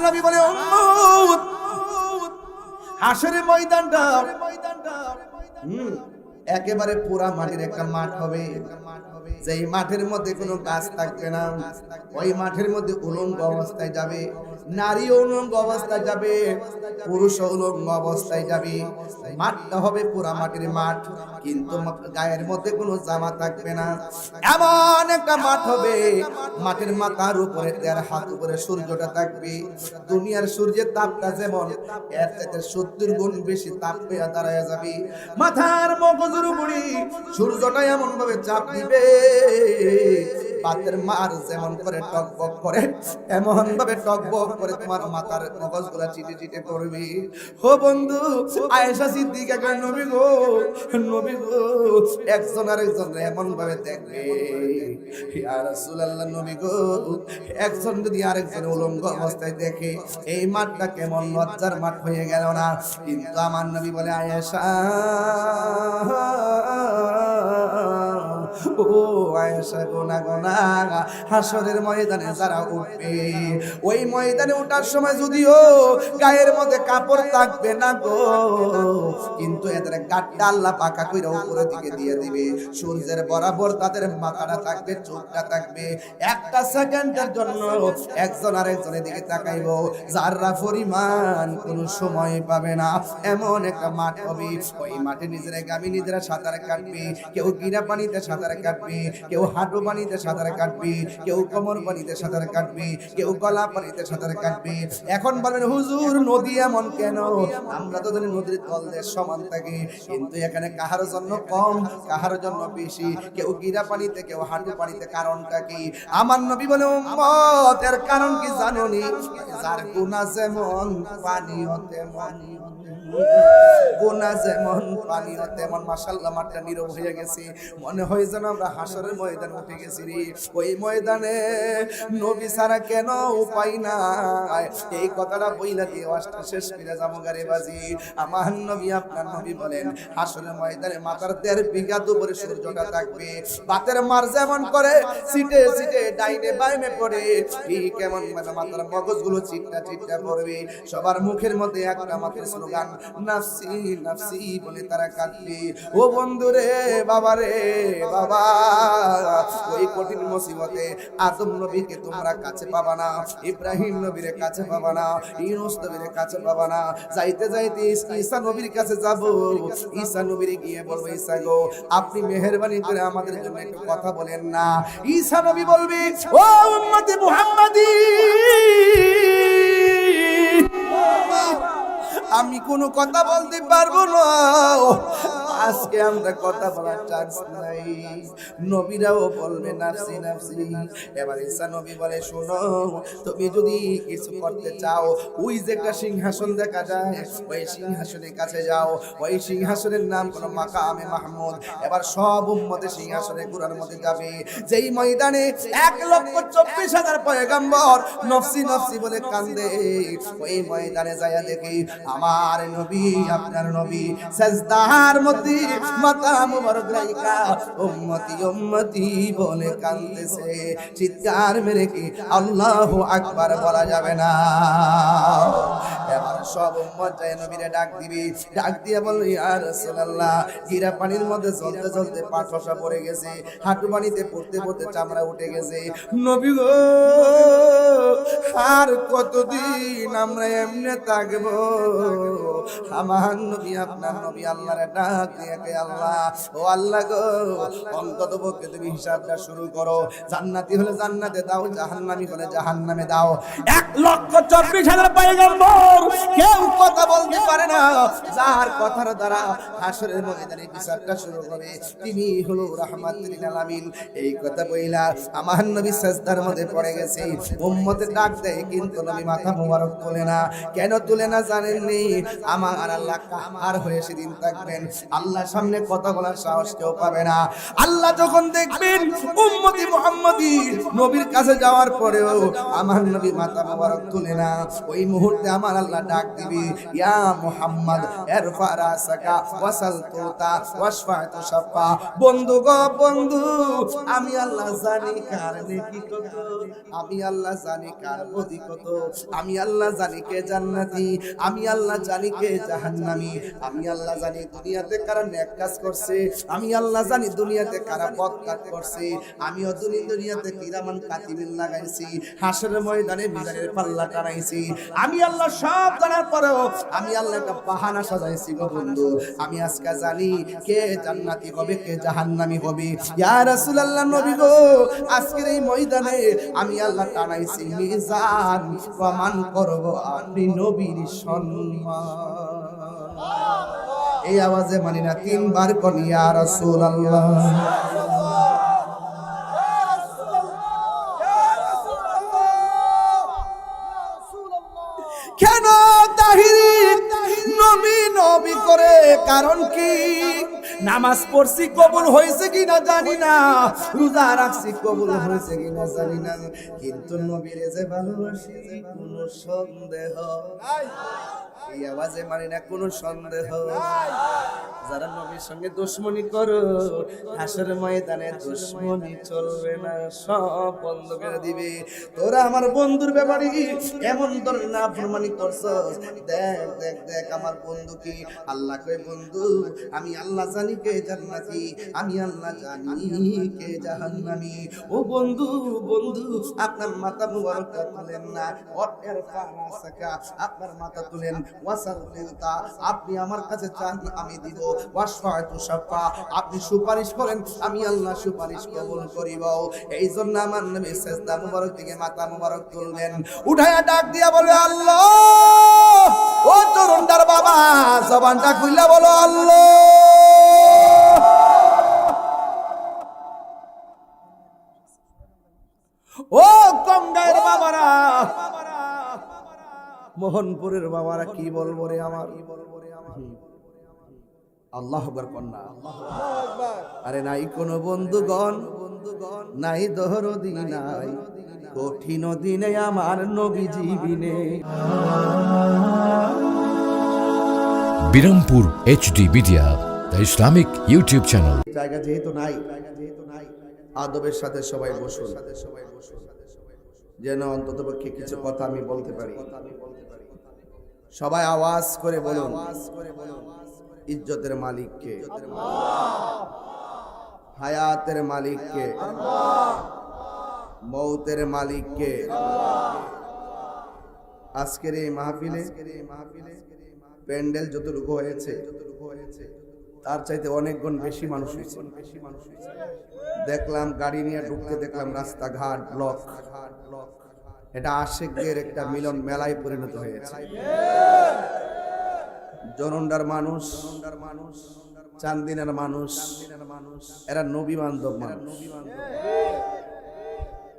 নবী বলে উম্মত হাসরের ময়দানটা একেবারে পুরা মাটির একটা মাঠ হবে, যেই মাঠের মধ্যে কোনো গাছ থাকবে না, ওই মাঠের মধ্যে উলঙ্গ অবস্থায় যাবে, নারী উলঙ্গ অবস্থায় যাবে, পুরুষ উলঙ্গ অবস্থায় যাবে। মাঠটা হবে পুরা মাটির মাঠ, কিন্তু গায়ের মধ্যে কোনো জামা থাকবে না। এমন একটা মাঠ হবে, মাঠের মাথার উপরে ১.৫ হাত উপরে সূর্যটা থাকবে। দুনিয়ার সূর্যের তাপটা যেমন এর চাইতে ৭০ গুণ বেশি তাপ পেয়ে দাঁড়ায় যাবে। মাথার মগজের উপরে সূর্যটা এমন ভাবে চাপ দিবে, বাতের মার যেমন করে টকবক করে এমন ভাবে টকবক করে তোমার মাথার মগজগুলা চিটে চিটে পড়বে। ও বন্ধু, আয়েশা সিদ্দিকা কয় নবী গো, নবী গো, একজন আরেকজন এমন ভাবে দেখবে, ইয়া রাসূলুল্লাহ, নবী গো, একজন যদি আরেকজন উলঙ্গ অবস্থায় দেখে এই মাঠটা কেমন লজ্জার মাঠ হয়ে গেল না? কিন্তু আমার নবী বলে, আয়েশা, ও আয়েশা, গোনা গোনা হাসরের ময়দানে যারা উঠবে, ওই ময়দানে ওঠার সময় যদিও গায়ের মধ্যে কাপড় থাকবে না গো, কিন্তু এদের গাটটা আল্লাহ পাকা কইরা উপরের দিকে দিয়ে দিবে। সূর্যের বরাবর তাদের মাথাটা থাকবে, চোখটা থাকবে। একটা সেকেন্ডের জন্য একজন আরেকজনের দিকে তাকাইবো, যারা পরিমাণ কোন সময় পাবে না। এমন একটা মাঠ হবে, ওই মাঠে নিজেরা গামি নিজেরা সাঁতার কাটবে, কেউ গিরা পানিতে সাঁতার কাটবে, কেউ হাঁটু পানিতে সাঁতার কাটবে, কেউ কোমর পানিতে সাঁতার কাটবে, কেউ গলা পানিতে সাঁতার কাটবে। এখন বলেন হুজুর, নদী এমন কেন? আমরা তো জানি নদীর তল দেশ সমান থাকে, কিন্তু এখানে কাহার জন্য কম, কাহার জন্য বেশি, কেউ গিরা পানিতে, কেউ হাঁটু পানিতে। কারণটা কি? আমার নবী বলে, উম্মত, এর কারণ কি জানোনি? যার গুনাহ যেমন পানিও তেমন, গুনাহ যেমন পানিও তেমন। মাশাআল্লাহ, মাঠটা নীরব হয়ে গেছে, মনে হয় যেন আমরা হাসরের ময়দানে উঠে গেছি রে। ওই ময়দানে নবী ছাড়া কেন উপায় নাই, এই কথাটা বইলা দিয়ে ওয়াজটা শেষ করে যাবো গারে বাজি। আমার নবী, আপনার নবী বলেন, হাসরের ময়দানে মাথার ১.৫ বিঘা উপরে সূর্যটা থাকবে, বাতের মার যেমন করে সিটে সিটে ডাইনে বাইনে পড়ে, এই কেমন মাথার মগজগুলো চিটটা চিটটা পড়বে। সবার মুখের মধ্যে একটা মাত্র স্লোগান, নাফসি নাফসি বলে তারা কাঁদবে। ও বন্ধু রে, বাবা রে বাবা, ওই কঠিন মুসিবতে আদম নবীকে তোমরা কাছে পাবা না, ইব্রাহিম নবীর কাছে পাবা না, ইউনূস নবীর কাছে পাবা না। যাইতে যাইতে ঈসা নবীর কাছে যাব, ঈসা নবীর গিয়ে বলবো, ঈসা গো, আপনি মেহেরবানি করে আমাদের জন্য একটু কথা বলেন না। ঈসা নবী বলবি, ও উম্মতে মুহাম্মাদি, আমি কোনো কথা বলতে পারবো না, আজকে আমরা কথা বলার চান্স নাই। নবীরাও বলবে নাফসি নাফসি। এবার ঈসা নবী বলে, শোনো, তুমি যদি কিছু করতে চাও, ওই যে একটা সিংহাসন দেখা যায়, ওই সিংহাসনের কাছে যাও, ওই সিংহাসনের নাম হলো মাকামে মাহমুদ। এবার সব উম্মতে সিংহাসনে কুরআনের মধ্যে যাবে, যেই ময়দানে ১,২৪,০০০ পয়গম্বর নফসি নফসি বলে কান্দে, ওই ময়দানে যায় দেখি আমার নবী, আপনার নবী সাজদার মধ্যে মাথা মুবারক রাইখা উম্মতি উম্মতি বলে কাঁদতেছে। চিৎকার মেরে কি আল্লাহু আকবার বলা যাবে না? এবার সব উম্মত যায় নবীরে ডাক দিবি, ডাক দিয়ে বলল, ইয়া রাসূলুল্লাহ, গিরা পানির মধ্যে চলতে চলতে পা ঠসা পড়ে গেছে, হাঁটু পানিতে পড়তে পড়তে চামড়া উঠে গেছে। নবী গো, আর কতদিন আমরা এমনে থাকবো? আমার নবী, আপনার নবী আল্লাহর ডাক দিয়ে কে, আল্লাহ, ও আল্লাহ গো, অন্তত পক্ষে তুমি হিসাবটা শুরু করো, জান্নাতি হলে জান্নাতে দাও, জাহান্নামী হলে জাহান্নামে দাও। ১,৪৪,০০০ পয়গম্বর কেউ কথা বলতে পারে না, যার কথার দ্বারা হাসরের ময়দানে বিচারটা শুরু হবে তিনি হলো রাহমাতুল লিল আলামিন। এই কথা বইলা আমার নবী সাজদার মধ্যে পড়ে গেছে, উম্মতের ডাক দেয়, কিন্তু নবী মাথা মোবারক তোলে না। কেন তুলে না জানেননি? আমার আল্লাহ কাহার হয়ে সেদিন থাকবেন, আল্লাহর সামনে কথা বলার সাহস কেউ পাবে না। আল্লাহ যখন দেখবেন উম্মতি মুহাম্মাদি নবীর কাছে যাওয়ার পরেও আমার নবী মাথা মোবারক তুলে না, ওই মুহূর্তে আমার আল্লাহ আল্লাহ ডাক দিবি, ইয়া মুহাম্মদ ইরফা রাসাকা ওয়াসাল তুতা ওয়াশফা তুশফা। বন্ধু গো বন্ধু, আমি আল্লাহ জানি কার নেকি কত, আমি আল্লাহ জানি কার বদি কত, আমি আল্লাহ জানি কে জান্নাতি, আমি আল্লাহ জানি কে জাহান্নামী, আমি আল্লাহ জানি দুনিয়াতে কারা নেক কাজ করছে, আমি আল্লাহ জানি দুনিয়াতে কারা বদ কাজ করছে। আমিও দুনিয়াতে কিরামান কাতিবিন লাগাইছি, হাসরের ময়দানে মিজানের পাল্লা টানাইছি। আমি আল্লাহ সব জানার পরেও আমি আল্লাহ একটা বাহানা সাজাইছি গো বন্ধু। আমি আজকে জানি কে জান্নাতি হবে কে জাহান্নামী হবে। ইয়া রাসূলুল্লাহ নবী গো, আজকের এই ময়দানে আমি আল্লাহ টানাইছি মিজান, প্রমাণ করব আপনি নবীর সম্মান। এই আওয়াজে মানি না, তিনবার কোন ইয়া রাসূলুল্লাহ। কেন তাহিরি নবী নবী করে, কারণ কি? নামাজ পড়ছি কবুল হয়েছে কিনা জানি না, রোজা রাখছি কবুল হয়েছে কিনা জানি না, কিন্তু নবীরে যে ভালোবাসি কোনো সন্দেহ নাই। এই আওয়াজে মানি না কোনো সন্দেহ। যারা নবীর সঙ্গে দুশমনি করো, হাসরের ময়দানে দুশমনি চলবে না, সব বন্ধ করে দিবে। তোরা আমার বন্ধুর ব্যাপারে এমন ধরনের নাফরমানি করছস, দেখ দেখ দেখ আমার বন্ধু কি। আল্লাহ কয় বন্ধু আমি আল্লাহ জানি কে জান্নাতি, আমি আল্লাহ জানি কে জাহান্নামী। ও বন্ধু বন্ধু, আপনার মাথা মুবারক তুলেন না, ওয়ার ফারাসাকা, আপনার মাথা তুলেন, ওয়াসাল তুলতা, আপনি আমার কাছে চান আমি দিব, ওয়াশফাতু শাফা, আপনি সুপারিশ করেন আমি আল্লাহ সুপারিশ কবুল করিব। এই জন্য আমার নবী সিজদা মুবারক থেকে মাথা মুবারক তুললেন, উঠায়া ডাক দিয়া বলে আল্লাহ। ও তরুণদার বাবা, জবানটা খুইলা বলো আল্লাহ। ও কমগায়ের বাবারা, মোহনপুরের বাবারা, কি বলবো রে আমার, আল্লাহু আকবার কন্যা। আরে নাই কোনো বন্ধুগণ, নাই দহরদি নাই, কঠিন দিনে আমার নবীজি বিনে। Birampur HD media, the Islamic YouTube channel. জায়গা যেহেতু নাই, আদবের সাথে সবাই বসুন, যেন অন্ততপক্ষে কিছু কথা আমি বলতে পারি। সবাই আওয়াজ করে বলুন, ইজ্জতের মালিক কে? হায়াতের মালিক কে? মৌতের মালিক কে? আজকের এই মাহফিলে প্যান্ডেল যতটুকু হয়েছে তার চাইতে অনেক গুণ বেশি মানুষ হয়েছে। দেখলাম গাড়ি নিয়ে ঢুকতে, দেখলাম রাস্তাঘাট ব্লক। এটা আশিকদের একটা মিলন মেলায় পরিণত হয়েছে। জনন্ডার মানুষ, চান্দিনার মানুষ, এরা নবী বান্ধব মানুষ।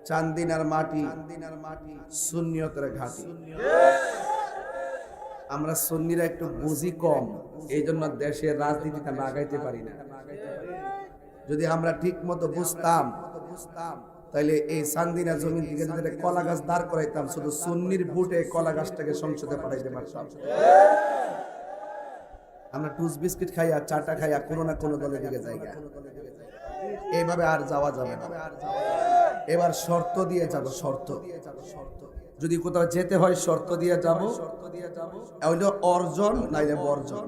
চান্দিনার মাটি সুন্নিয়তের ঘাঁটি। আমরা সুন্নিরা একটু বুঝি কম, এই জন্য দেশের রাজনীতিতে লাগাইতে পারি না। যদি আমরা ঠিক মতো বুঝতাম, তাইলে এই চান্দিনা জমিন থেকে যদি কলা গাছ দাঁড় করাইতাম, শুধু সুন্নির ভোটে কলা গাছটাকে সংসদে পাঠাইতে পারতাম। আমরা টুস বিস্কিট খাইয়া, চাটা খাইয়া কোনো না কোনো দলের দিকে জায়গা, এইভাবে আর যাওয়া যাবে না। এবার শর্ত দিয়ে যাব, শর্ত। যদি কোথাও যেতে হয় শর্ত দিয়ে যাব, ওইটা অর্জন নাইলে বর্জন।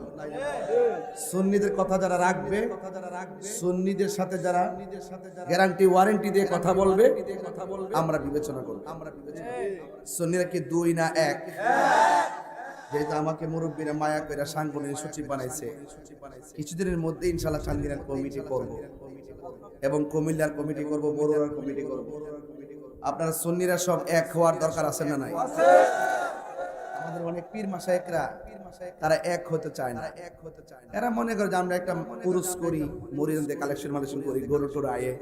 সুন্নিদের কথা যারা রাখবে, সুন্নিদের সাথে যারা গ্যারান্টি ওয়ারেন্টি দিয়ে কথা বলবে, আমরা বিবেচনা করব। সুন্নিরা কি দুই না এক? যেহেতু আমাকে মুরব্বীরা মায়া করে সাংগঠনিক সচিব বানাইছে, কিছুদিনের মধ্যে ইনশাআল্লাহ চান্দিনার কমিটি করব এবং কুমিল্লার কমিটি করব, বড়ুয়ার কমিটি করব। আপনারা সুন্নিরা সব এক হওয়ার দরকার আছে না নাই? আমাদের অনেক পীর মাশায়েখরা তারা এক হতে চায় না। এরা মনে করে যে আমরা একটা পুরুষ করি, মুরিদদের কালেকশন মালেকশন করি, গরু টরু আয়ে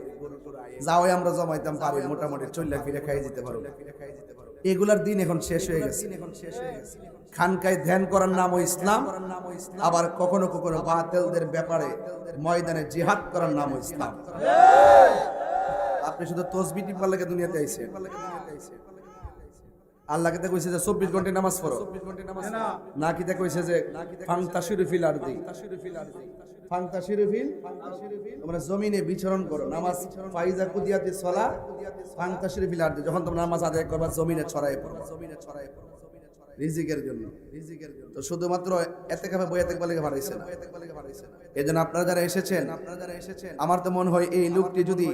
যাও আমরা জমাইতাম পারি, মোটামুটি চল্লা ফিরে খাই যেতে পারো। এগুলার দিন এখন শেষ হয়ে গেছে। খানকায় ধ্যান করার নামও ইসলাম, আবার কখনো কখনো বাতিলদের ব্যাপারে ময়দানে জিহাদ করার নামও ইসলাম। আপনি শুধু তসবিহ টিপার লাগে দুনিয়াতে আইছেন, আল্লাহ কে কইছে যে 24 ঘন্টা নামাজ পড়ো না কি কইছে যে ফান্তাশিরু ফিল আরদি ফান্তাশিরু ফিল তোমরা জমিনে বিচরণ করো নামাজ ফাইজা কুদিয়াতি সালাহ ফান্তাশিরু ফিল আরদি যখন তোমরা নামাজ আদায় করবা জমিনে ছড়ায় পড়ো রিজিকের জন্য তো শুধুমাত্র এতেকাফে বই এতেক বলে বাড়াইছে না এজন্য আপনারা যারা এসেছেন আমার তো মনে হয় এই লোকটি যদি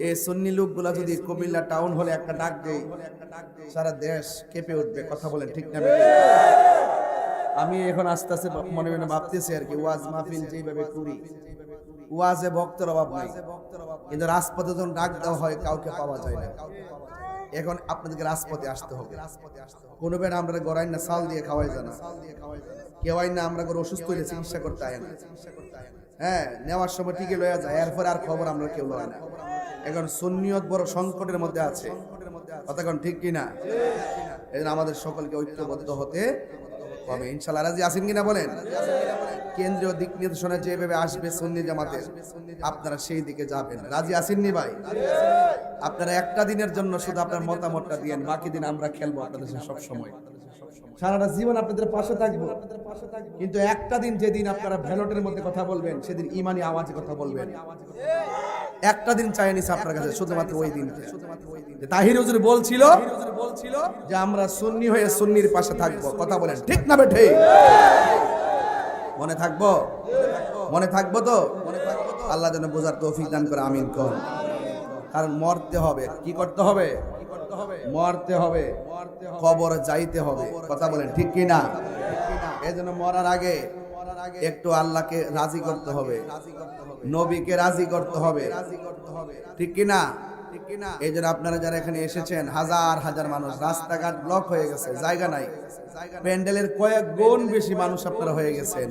এই সুন্নি লোকগুলা যদি কুমিল্লা টাউন হলে একটা ডাক দেয় সারা দেশ কেঁপে উঠবে কথা বলেন ঠিক না আমি এখন আস্তে আস্তে মনে মনে ভাবতেছি আর কি ওয়াজ মাহফিল যেভাবে করি ওয়াজে ভক্তের অভাব নাই কিন্তু রাজপথে যখন ডাক দেওয়া হয় কাউকে পাওয়া যায় না এখন আপনাদেরকে রাজপথে আসতে হবে কোনো বেড়া আমরা গড়াই না চাল দিয়ে খাওয়াই জানা কেউ না আমরা করে অসুস্থ হইলে চিকিৎসা করতে আয় না হ্যাঁ নেওয়ার সময় টিকে লয়া যায় এরপর আর খবর আমরা কেউ লয় না এখন সুন্নিয়ত বড় সংকটের মধ্যে আছে কথা কোন ঠিক কিনা এজন্য আমাদের সকলকে ঐক্যবদ্ধ হতে হবে ইনশাআল্লাহ রাজি আছেন কিনা বলেন কেন্দ্রীয় দিক নির্দেশনা যেভাবে আসবে সুন্নি জামাতের আপনারা সেই দিকে যাবেন রাজি আছেন নি ভাই আপনারা একটা দিনের জন্য শুধু আপনার মতামতটা দিয়েন বাকি দিন আমরা খেলবো আপনাদের সাথে সব সময় সারাটা জীবন আপনাদের পাশে থাকবো কিন্তু একটা দিন যেদিন আপনারা ভ্যালটের মধ্যে কথা বলবেন সেদিন ইমানি আওয়াজে কথা বলবেন একটা দিন চাই নিছে আপনার কাছে শুধুমাত্র ওই দিন তাহির হুজুর বলছিল যে আমরা সুন্নি হয়ে সুন্নির পাশে থাকবো কথা বলেন ঠিক না বেঠে মনে থাকবো তো আল্লাহ যেন বোঝার তৌফিক দান করে আমিন কর কারণ মরতে হবে কি করতে হবে মরতে হবে কবর যাইতে হবে কথা বলেন ঠিক কি না এজন্য মরার আগে একটু আল্লাহকে রাজি করতে হবে নবীকে রাজি করতে হবে ঠিক কি না এই জন্য আপনারা যারা এখানে এসেছেন হাজার হাজার মানুষ রাস্তাঘাট ব্লক হয়ে গেছে জায়গা নাই প্যান্ডেলের কয়েক গুণ বেশি মানুষ আপনারা হয়ে গেছেন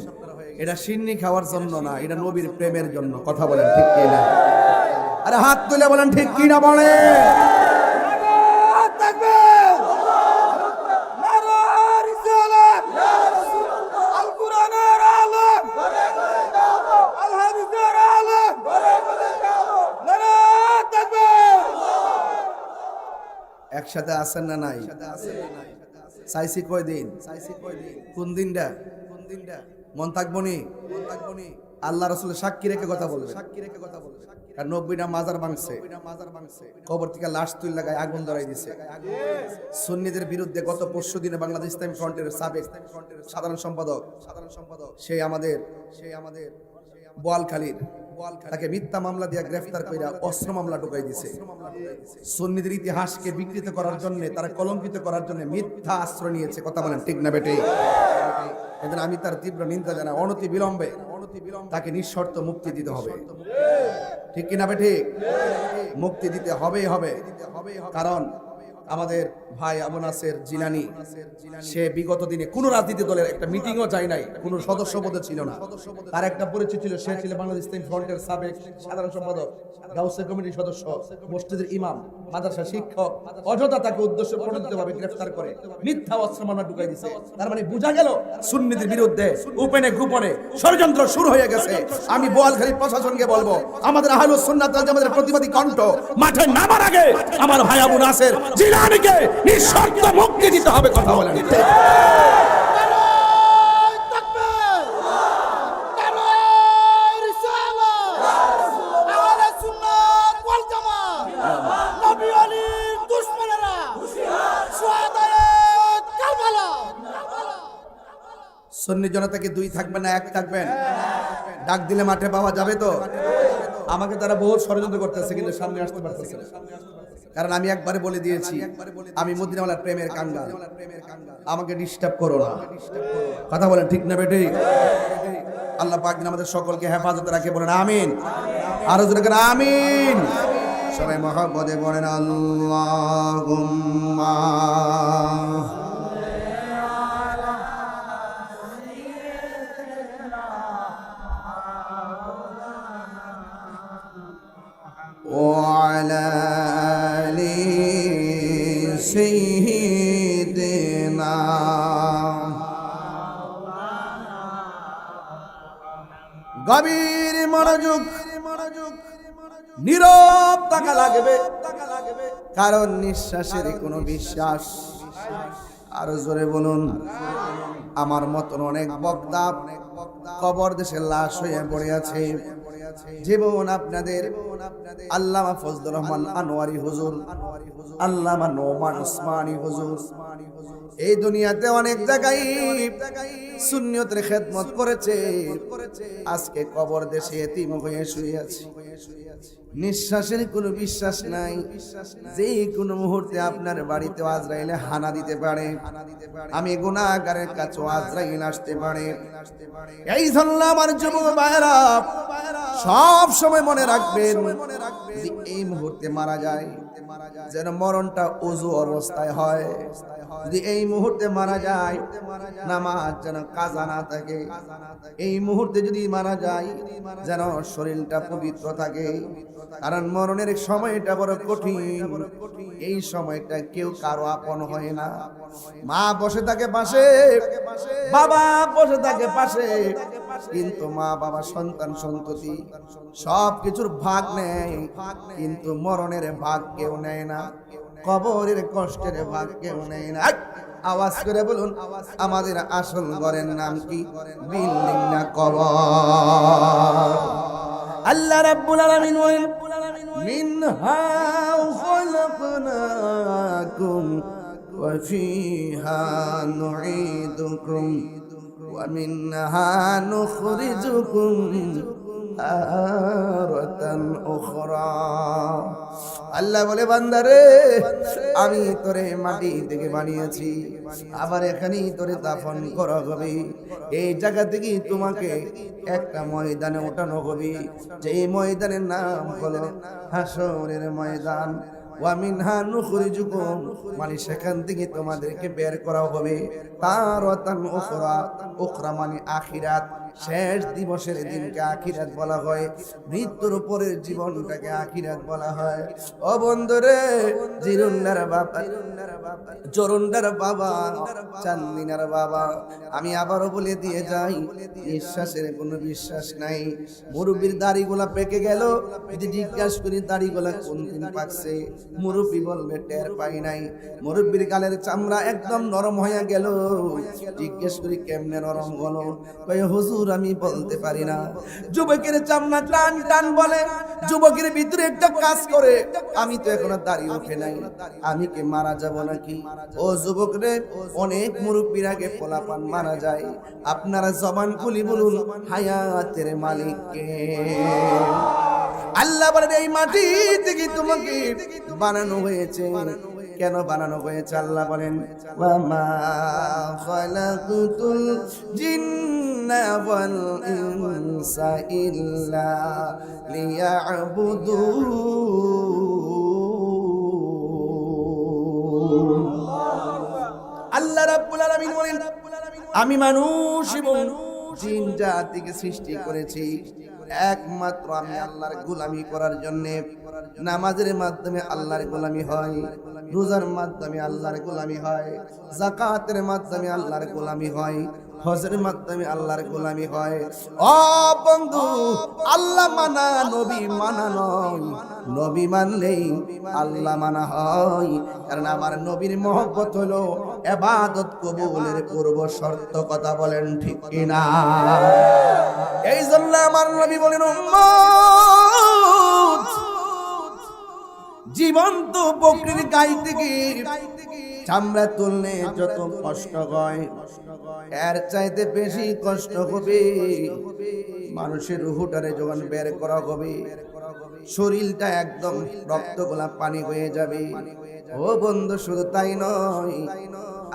এটা সিন্নি খাওয়ার জন্য না এটা নবীর প্রেমের জন্য কথা বলেন ঠিক কি না আরে হাত তুলে বলেন ঠিক কি না বলেন একসাথে আছেন না নাই চাইছি কয়দিন কোন দিনটা মন থাকবো নি আল্লাহ রাসূলের সাক্ষী রেখে কথা বলবে আর 90টা মাজার ভাঙছে কবর থেকে লাশ তুলে লাগায় আগুন ধরাই দিছে সুন্নিদের বিরুদ্ধে গত পরশু দিনে বাংলাদেশ ইসলামী ফ্রন্টের সাবেক সাধারণ সম্পাদক সেই আমাদের বোয়ালখালীর তাকে মিথ্যা মামলা দিয়ে গ্রেফতার কইরা অস্ত্র মামলা ঢুকাই দিছে সুন্নিদের ইতিহাসকে বিকৃত করার জন্য তারা কলঙ্কিত করার জন্য মিথ্যা আশ্রয় নিয়েছে কথা বলেন ঠিক না বেটে এজন্য আমি তার তীব্র নিন্দা জানাই অনতি বিলম্বে তাকে নিঃশর্ত মুক্তি দিতে হবে ঠিক কি না বেটে মুক্তি দিতে হবে কারণ আমাদের ভাই আবু নাসের জিলানী সে বিগত দিনে কোন রাজনীতি দলের একটা মিটিংও যায় নাই কোন সদস্য পদে ছিল না তার একটা পরিচয় ছিল সে ছিল বাংলাদেশ ইসলামী ফ্রন্টের সাবেক সাধারণ সম্পাদক গাউসে কমিটির সদস্য মসজিদের ইমাম মাদ্রাসা শিক্ষক অযথা তাকে উদ্দেশ্য প্রণোদিতভাবে গ্রেফতার করে মিথ্যা অস্ত্র মামলা ঢুকাই দিয়েছে তার মানে বোঝা গেল সুন্নিদের বিরুদ্ধে উপেনে গোপনে ষড়যন্ত্র শুরু হয়ে গেছে আমি বোয়ালখালী প্রশাসনকে বলবো আমাদের আহলুস সুন্নাত ওয়াল জামাতের প্রতিবাদী কণ্ঠ মাঠে নামার আগে আমার ভাই আবু নাসের জিলানীকে নিঃশর্ত মুক্তি দিতে হবে কথা বলেন সুন্নি জনতাকে দুই থাকবেন না এক থাকবেন ডাক দিলে মাঠে পাওয়া যাবে তো আমাকে তারা বহুত ষড়যন্ত্র করতেছে কিন্তু সামনে আসতে পারতেছে না কারণ আমি একবারে বলে দিয়েছি আমি মদিনাওয়ালার প্রেমের কাঙ্গাল আমাকে ডিস্টার্ব করো না কথা বলেন ঠিক না বেটে আল্লাহ পাক যেন আমাদের সকলকে হেফাজতে রাখে বলেন আমিন আরো জোরে করে আমিন সবাই মহব্বতে বলেন আল্লাহুম্মা وعلى آل سيدنا গভীর মনোযোগ নীরব থাকা লাগবে কারণ নিঃশ্বাসের কোনো বিশ্বাস আর জোরে বলুন। আমার মতন অনেক বক্তা কবর দেশে লাশ হয়ে পড়ে আছে। যেমন আপনাদের আল্লামা ফজলুর রহমান আনোয়ারি হুজুর, আল্লামা নোমান উসমানী হুজুর এই দুনিয়াতে অনেক জায়গায় সুন্নিয়তের খেদমত করেছে। আজকে কবর দেশে এতিম হয়ে শুয়ে আছে। নিঃশ্বাসের কোনো বিশ্বাস নাই, যে কোনো মুহূর্তে আপনার বাড়িতে আজরাইলে হানা দিতে পারে। আমি গুনাহগারের কাছে আজরাইল আসতে পারে। এই জন্য আমার যুবক ভাইরা সব সময় মনে রাখবেন, এই মুহূর্তে মারা যায় যেন মরণটা ওযু অবস্থায় হয়। যদি এই মুহূর্তে মারা যায়, নামাজ যেন কাজা না থাকে। এই মুহূর্তে যদি মারা যায়, যেন শরীরটা পবিত্র থাকে। কারণ মরণের সময়টা বড় কঠিন। এই সময়টা কেউ কারো আপন হয় না। মা বসে থাকে পাশে, বাবা বসে থাকে পাশে, কিন্তু মা বাবা সন্তান সন্ততি সব কিছুর ভাগ নেয়, কিন্তু মরণের ভাগ কেউ নেয় না। কবরের কষ্টের ভাগ কেউ নেয় না। আওয়াজ করে বলুন, আমাদের আসল ঘরের নাম কি? বিল্ডিং না কবর? আল্লাহ রাব্বুল আলামিন বলেন, মিনহা খালাকনাকুম ওয়া ফিহা নুঈদুকুম ওয়া মিনহা নুখরিজুকুম তারাতান উখরা। আল্লাহ বলে, বান্দারে আমি তোরে মাটি থেকে বানিয়েছি, আবার এখানেই তোরে দাফন করা হবে। এই জায়গা থেকে তোমাকে একটা ময়দানে ওঠানো হবে, যে ময়দানের নাম হলো হাসরের ময়দান। ওয়া মিনহা নুখরিজুকুম, মানে সেখান থেকে তোমাদেরকে বের করা হবে তারাতান উখরা। উখরা মানে আখিরাত। শেষ দিবসের দিনকে আখিরাত বলা হয়, মৃত্যুর উপরের জীবনটাকে আখিরাত বলা হয়। ও বন্ধুরে, জিরুন্ডার বাবা, জরুন্ডার বাবা, চান্দিনার বাবা, আমি আবারও বলে দিয়ে যাই, নিঃশ্বাসের কোনো বিশ্বাস নাই। মুরব্বীর দাড়িগুলা পেকে গেল, যদি জিজ্ঞাসা করি দাড়িগুলা কোন দিন পাকছে, মুরব্বী বলবে টের পাই নাই। মুরব্বীর গালের চামড়া একদম নরম হয়ে গেল, জিজ্ঞেস করি কেমনে নরম হলো, কই হুজুর আমি বলতে পারি না। যুবকের চামড়া টান টান বলে, যুবকের ভিতরে একটা কাজ করে, আমি তো এখনো দাড়ি উঠে নাই, আমি কি মারা যাব নাকি? ও যুবক রে, অনেক মুরব্বীর আগে পোলাপান মারা যায়। আপনারা জবান খুলি বলুন, হায়াতের মালিক কে? আল্লাহ বলেন, এই মাটি থেকে তোমাকে বানানো হয়েছে। কেন বানানো হয়েছে? আল্লাহ বলেন, ওয়া মা খালাকুতুল জিন্না ওয়াল ইনসা ইল্লা লিয়াবুদুন। আল্লাহ রাব্বুল আলামিন বলেন, আমি মানুষ এবং জিন জাতিকে সৃষ্টি করেছি একমাত্র আমি আল্লাহর গোলামি করার জন্য। নামাজের মাধ্যমে আল্লাহর গোলামি হয়, রোজার মাধ্যমে আল্লাহর গোলামি হয়, যাকাতের মাধ্যমে আল্লাহর গোলামি হয়, হজের মাধ্যমে আল্লাহর গোলামি হয়। ও বন্ধু, আল্লাহ মানা নবী মানা নয়, নবী মানলেই আল্লাহ মানা হয়। কারণ আমার নবীর মহব্বত হলো ইবাদত কবুলের পূর্ব শর্ত। কথা বলেন ঠিক কিনা? এই জন্য আমার নবী বলেন, উম্মত, জীবন্ত বকরির গাই থেকে চামড়া তুললে যত কষ্ট হয়, এর চাইতে বেশি কষ্ট হবে মানুষের রুহটারে যখন বের করা হবে। শরীরটা একদম রক্তগুলা পানি হয়ে যাবে। ও বন্ধু, শুধু তাই নয়,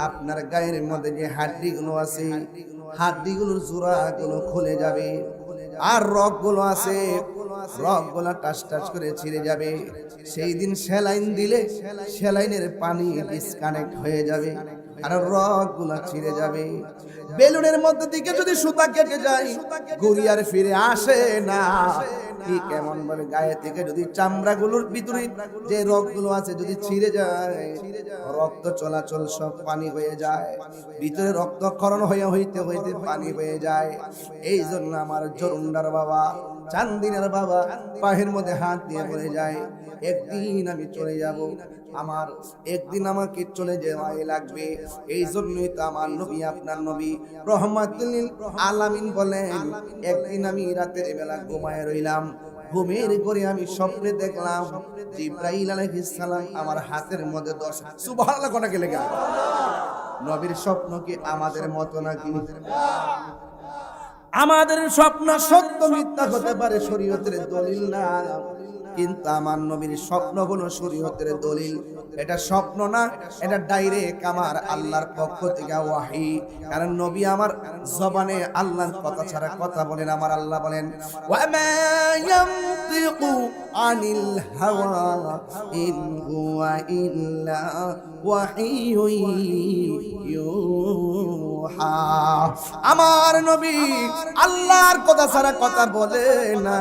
আপনার গায়ের মধ্যে যে হাড্ডিগুলো আছে, হাড্ডিগুলোর জোড়াগুলো খুলে যাবে, আর রগগুলো আছে, রগগুলা টাস টাস করে ছিঁড়ে যাবে। সেই দিন সেলাইন দিলে সেলাইনের পানি ডিসকানেক্ট হয়ে যাবে, আর রগগুলা ছিঁড়ে যাবে। বেলুনের মধ্যে দিকে যদি সুতা কেটে যায়, ঘুরি আর ফিরে আসে না। কি কেমন বলে, গায়ে থেকে যদি চামড়াগুলোর ভিতরে যে রগগুলো আছে যদি ছিঁড়ে যায়, রক্ত চলাচল সব পানি হয়ে যায়, ভিতরে রক্তক্ষরণ হইতে হইতে পানি হয়ে যায়। এই জন্য আমার জরুন্ডার বাবা, চান্দিনার বাবা পায়ের মধ্যে হাত দিয়ে বলে যায়, একদিন আমি চলে যাব, আমার একদিন আমাকে চলে যাওয়াই লাগবে। এই জন্যই তো আমার নবী, আপনার নবী রহমাতুল আলামিন বলেন, একদিন আমি রাতের বেলা ঘুমায় রইলাম, ঘুমের ঘরে আমি স্বপ্নে দেখলাম জিবরাইল আলাইহিস সালাম আমার হাতের মধ্যে ধরছে। সুবহানাল্লাহ, কোনা গেলে গা নবীর স্বপ্ন কি আমাদের মতো নাকি? আমাদের স্বপ্ন সত্য মিথ্যা হতে পারে, শরীয়তের দলিল না, কিন্তু আমার নবীর স্বপ্ন হলো শরীয়তের দলিল। এটা স্বপ্ন না, এটা ডাইরেক্ট আমার আল্লাহর পক্ষ থেকে ওয়াহি। কারণ নবী আমার জবানে আল্লাহর কথা ছাড়া কথা বলেন। আমার আল্লাহ বলেন, ওয়া মা ইয়ানতিকু আনিল হাওয়া ইন হুয়া ইল্লা ওয়াহিয়ুন ইউহা। আমার নবী আল্লাহর কথা ছাড়া কথা বলে না।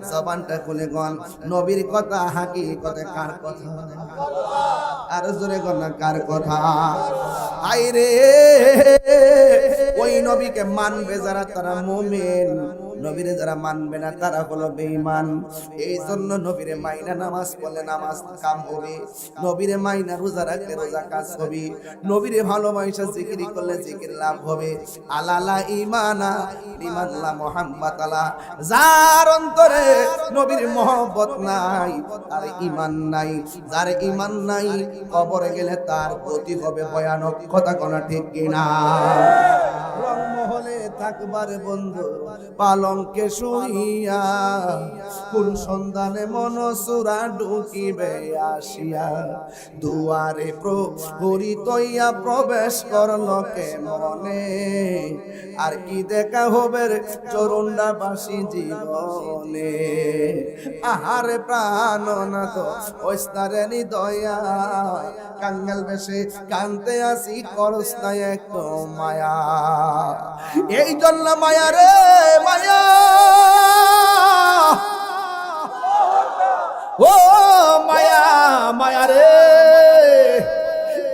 জবানটা খুলে গন, নবীর কথা হাকিকতে কার কথা? আর জোরে গন না, কার কথা? আইরে ওই নবীকে মানবে যারা তারা মুমিন, নবীরে যারা মানবে না তারা হলো বেঈমান। এই জন্য নবীরে মাইনা নামাজ পড়লে নামাজ কাম হবে, নবীরে মাইনা রোজা রাখলে রোজা কাজ হবে, নবীরে ভালোবাসা জিকির করলে জিকির লাভ হবে। আলালা ইমানা লিমাল্লা মুহাম্মাদ আলা, যার অন্তরে নবীর মহব্বত নাই তার ঈমান নাই, যার ঈমান নাই কবরে গেলে তার গতি হবে ভয়ানক। কথা কোনা ঠিক কিনা? রংমহলে থাকবার বন্ধু পালঙ্কে শুইয়া, কোন সন্ধানে মনসুরা ঢুকিবে আসিয়া, দুয়ারে প্রহরী তৈয়া প্রবেশ করল কে মনে, আর কি দেখা হবে চরুন্ডা বাসী জীবনে। আহারে প্রাণনাথ ওস্তারে নিদয়া, কাঙ্গাল বেশে কানতে আসি করস না একটু মায়া। এই জন্য মায়া রে মায়া, ও মায়া মায়া রে,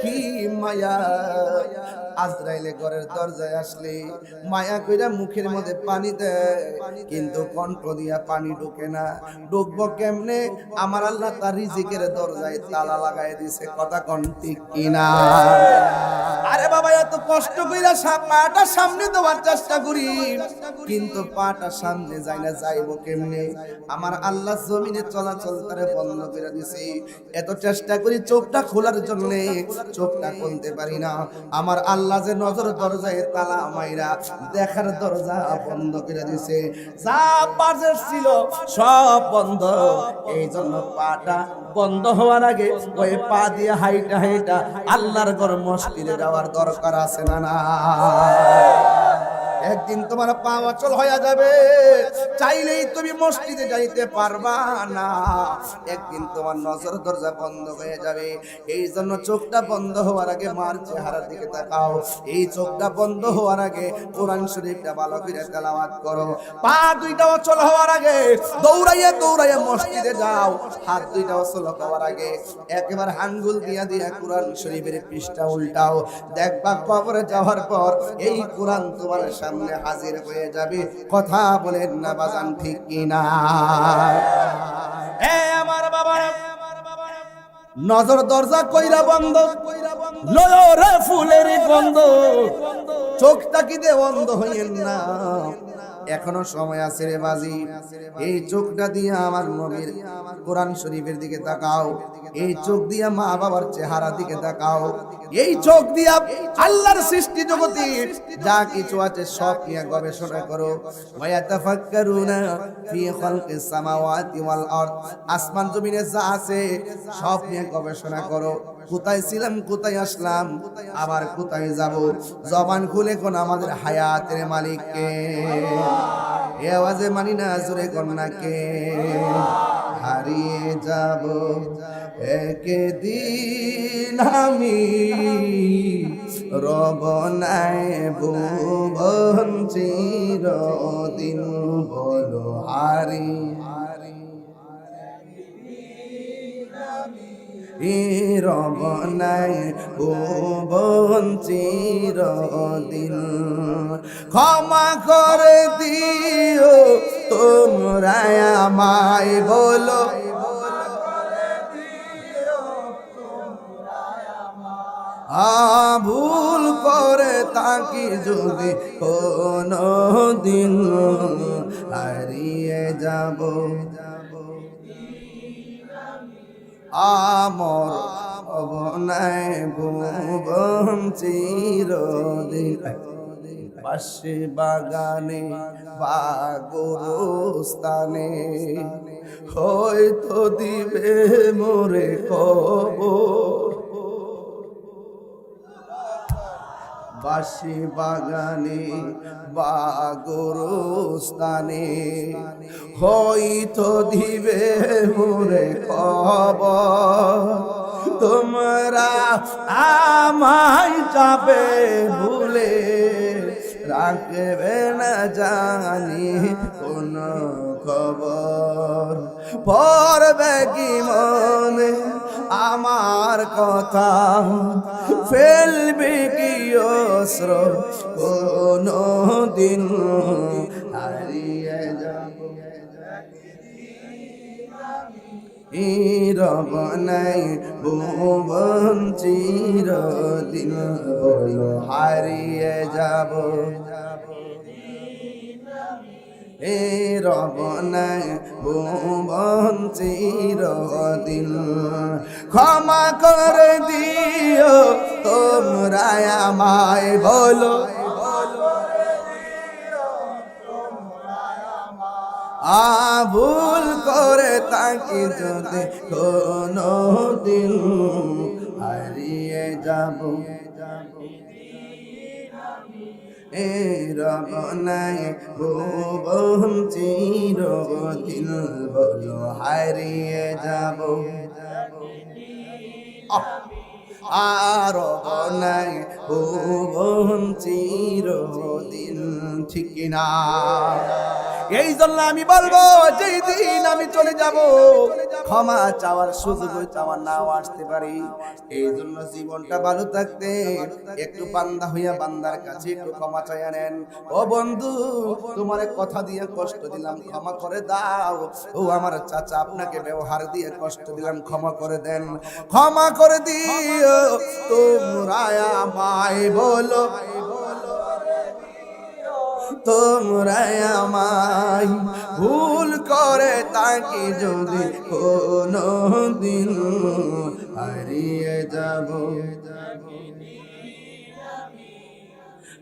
কি মায়া। আজরাইলে ঘরের দরজায় আসলে মায়া কইরা মুখের মধ্যে পানি দেয়, কিন্তু কণ্ঠ দিয়া পানি ঢুকে না। ঢুকবো কেমনে? আমার আল্লাহ তার রিজিকের দরজায় তালা লাগাই দিছে। কথা কোন ঠিক কিনা? আরে বাবা, এত কষ্ট কইরা পাটা সামনে দেওয়ার চেষ্টা করি, কিন্তু পাটা সামনে যায় না, যাইবো কেমনে? আমার আল্লাহ জমিনে চলাচল তারে বন্ধ করে দিছে। এত চেষ্টা করি চোখটা খোলার জন্য, চোখটা খুলতে পারি না। আমার আল্লাহ যে নজর দরজায় তালা মাইরা দেখার দরজা বন্ধ করে দিছে, যা বাজে ছিল সব বন্ধ। এই জন্য পাটা বন্ধ হওয়ার আগে ওই পা দিয়ে হাইটা হাইটা আল্লাহর ঘর মসজিদে যাওয়ার দরকার আছে না? না, একদিন তোমার পা অচল হয়ে যাবে, চাইলেই তুমি মসজিদে যাইতে পারবা না। একদিন তোমার নজর দরজা বন্ধ হয়ে যাবে। এই জন্য চোখটা বন্ধ হওয়ার আগে মার চেহারার দিকে তাকাও। এই চোখটা বন্ধ হওয়ার আগে কোরআন শরীফটা ভালো করে তেলাওয়াত করো। পা দুইটা অচল হওয়ার আগে দৌড়াইয়া দৌড়াইয়া মসজিদে যাও। হাত দুইটা অচল হওয়ার আগে একবার আঙ্গুল দিয়া দিয়া কোরআন শরীফের পৃষ্ঠা উল্টাও। দেখবা কবরে যাওয়ার পর এই কোরআন তোমার সামনে হাজির হয়ে যাবে। কথা বলেন না বাজান, ঠিক কিনা? আমার বাবা, নজর দরজা কইরা বন্ধ, নয়রে ফুলের গন্ধ, চোখটা কি দে বন্ধ হইয়েন না, এখনো সময় আছে রে বাজি। এই চোখটা দিয়ে আমার নবীর কোরআন শরীফের দিকে তাকাও, এই চোখ দিয়া মা বাবার চেহারা দিকে তাকাও, এই চোখ দিয়া আল্লাহর সৃষ্টি জগতে যা কিছু আছে সব নিয়ে গবেষণা করো। ওয়ায়াতাফাক্কারুনা ফি খালকিস সামাওয়াতি ওয়াল আরদ, আসমান জমিনে যা আছে সব নিয়ে গবেষণা করো। কোথায় ছিলাম, কোথায় আসলাম, আবার কোথায় যাব? জবান খুলে কোন আমাদের হায়াতের মালিক কে? এ আওয়াজে মানি না, জোরে কোন না কে? হারিয়ে যাব একদিন আমি, রব নাই ভুবন চিরদিন, বলো হারি রব নাই ভুবন চিরদিন। ক্ষমা করে দিও তোমরা আমায়, বলো ভুল করে তাকি যদি কোনো দিন হারিয়ে যাব আমর অবনায় ভুবন চিরদিন পাশে বাগানে বা গোরস্থানে হয়তো দিবে মোরে খবর বাসি বাগানে বা গোরস্থানে হয়তো দিবে মোরে খবর তোমরা আমায় যাবে ভুলে রাখবে না জানি কোন খবর পড়বে কি মনে আমার কথা ফেলবে কি অস্ত্র কোনো দিন হারিয়ে যাব রব নাই ভুবন চিরদিন হারিয়ে যাব রব নাই ভুবন চিরদিন ক্ষমা করে দিও তোমরা আমায় বলো ভুল করে তাকে যদি কোনো দিন হারিয়ে যাব রব নাই ভুবন চিরদিন বলো হারিয়ে যাব আর নাই ভুবন চিরদিন ঠিক কিনা এই জন্য আমি বলবো যেই দিন আমি চলে যাব ক্ষমা চাওয়ার সুযোগ চাওয়ার নাও আসতে পারি এই জন্য জীবনটা ভালো থাকতে একটু বান্দা হইয়া বান্দার কাছে একটু ক্ষমা চাইয়া নেন ও বন্ধু তোমার কথা দিয়ে কষ্ট দিলাম ক্ষমা করে দাও ও আমার চাচা আপনাকে ব্যবহার দিয়ে কষ্ট দিলাম ক্ষমা করে দেন ক্ষমা করে দিও তোমরা আমায় বলো তোমরা আমায় ভুল করে তাকে যদি কোনো দিন হারিয়ে যাব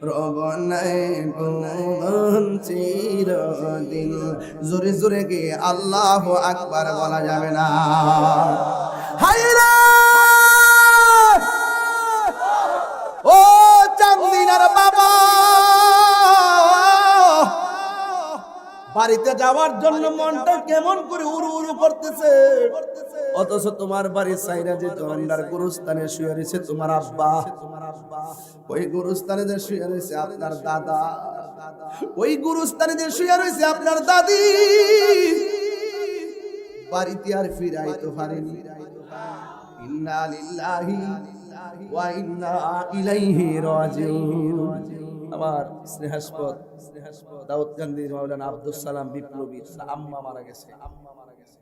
রব নাই ভুবন চিরদিন জোরে জোরে কি আল্লাহু আকবার বলা যাবে না হায়রে ও চান্দিনার বাবা বাড়িতে যাওয়ার জন্য মনটা কেমন করে উড়ু উড়ু করতেছে অথচ তোমার বাড়ির সাইরা যে জমিদার গুরুস্থানে শুয়ে রয়েছে তোমার আব্বা ওই গুরুস্থানে যে শুয়ে রয়েছে আপনার দাদা ওই গুরুস্থানে যে শুয়ে রয়েছে আপনার দাদি বাড়িতে আর ফিরাইতে পারেনি ইন্না লিল্লাহি ওয়া ইন্না ইলাইহি রাজিউন আমার স্নেহাস্পদ দাউদকান্দির মাওলানা আব্দুল সালাম বিপ্লবী আম্মা মারা গেছে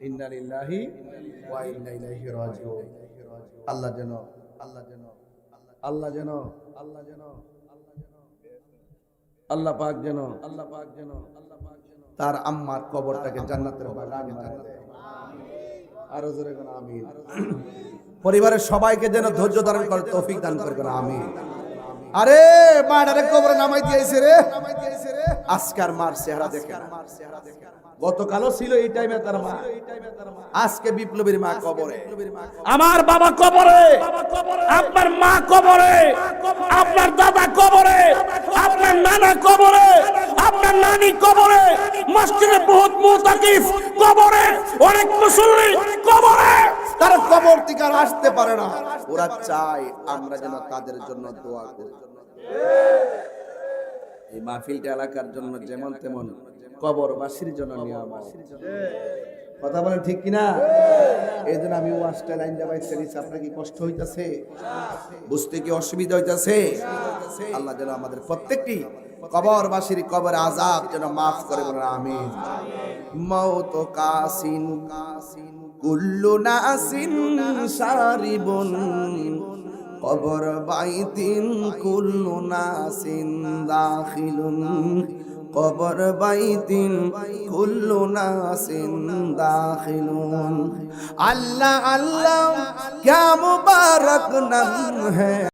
ইন্না লিল্লাহি ওয়া ইন্না ইলাইহি রাজিউন আল্লাহ যেন আল্লাহ পাক যেন তার আম্মার কবরটাকে জান্নাতের বাগান বানিয়ে দেয় আরো জোরে কোন আমিন পরিবারের সবাইকে যেন ধৈর্য ধারণ করার তৌফিক দান করবেন আমিন আরে মা ডাইরেক্ট কবরে নামাই দিয়েছে রে আজকার মার চেহারা দেখেন গতকালও ছিল এই টাইমে তার মা আজকে বিপ্লবীর মা কবরে আমার বাবা কবরে আপনার মা কবরে আপনার দাদা কবরে আপনার নানা কবরে আপনার নানি কবরে মসজিদে বহুত মুতাকিফ কবরে অনেক মুসল্লি কবরে তারা কবর থেকে আর আসতে পারে না ওরা চায় আমরা যেন তাদের জন্য দোয়া করি এই মাহফিলটা এলাকার জন্য যেমন তেমন কবরবাসীর জন্য নিয়ামত কথা বলেন ঠিক কিনা এই জন্য আমি ওয়াজটা লাইন দেবাই চাইছি আপনার কি কষ্ট হইতাছে বুঝতে কি অসুবিধা হইতাছে আল্লাহ যেন আমাদের প্রত্যেকটি কবরবাসীর কবর আযাব যেন মাফ করে বলেন আমিন মাউত কাসিন কুল্লু নাসিন শারিবুন কবর বাইতিন কুল্লু নাসিন দাখিলুন কবর বাইতিন কুল্লু নাসিন দাখিলুন। আল্লাহ আল্লাহ क्या मुबारक नाम है।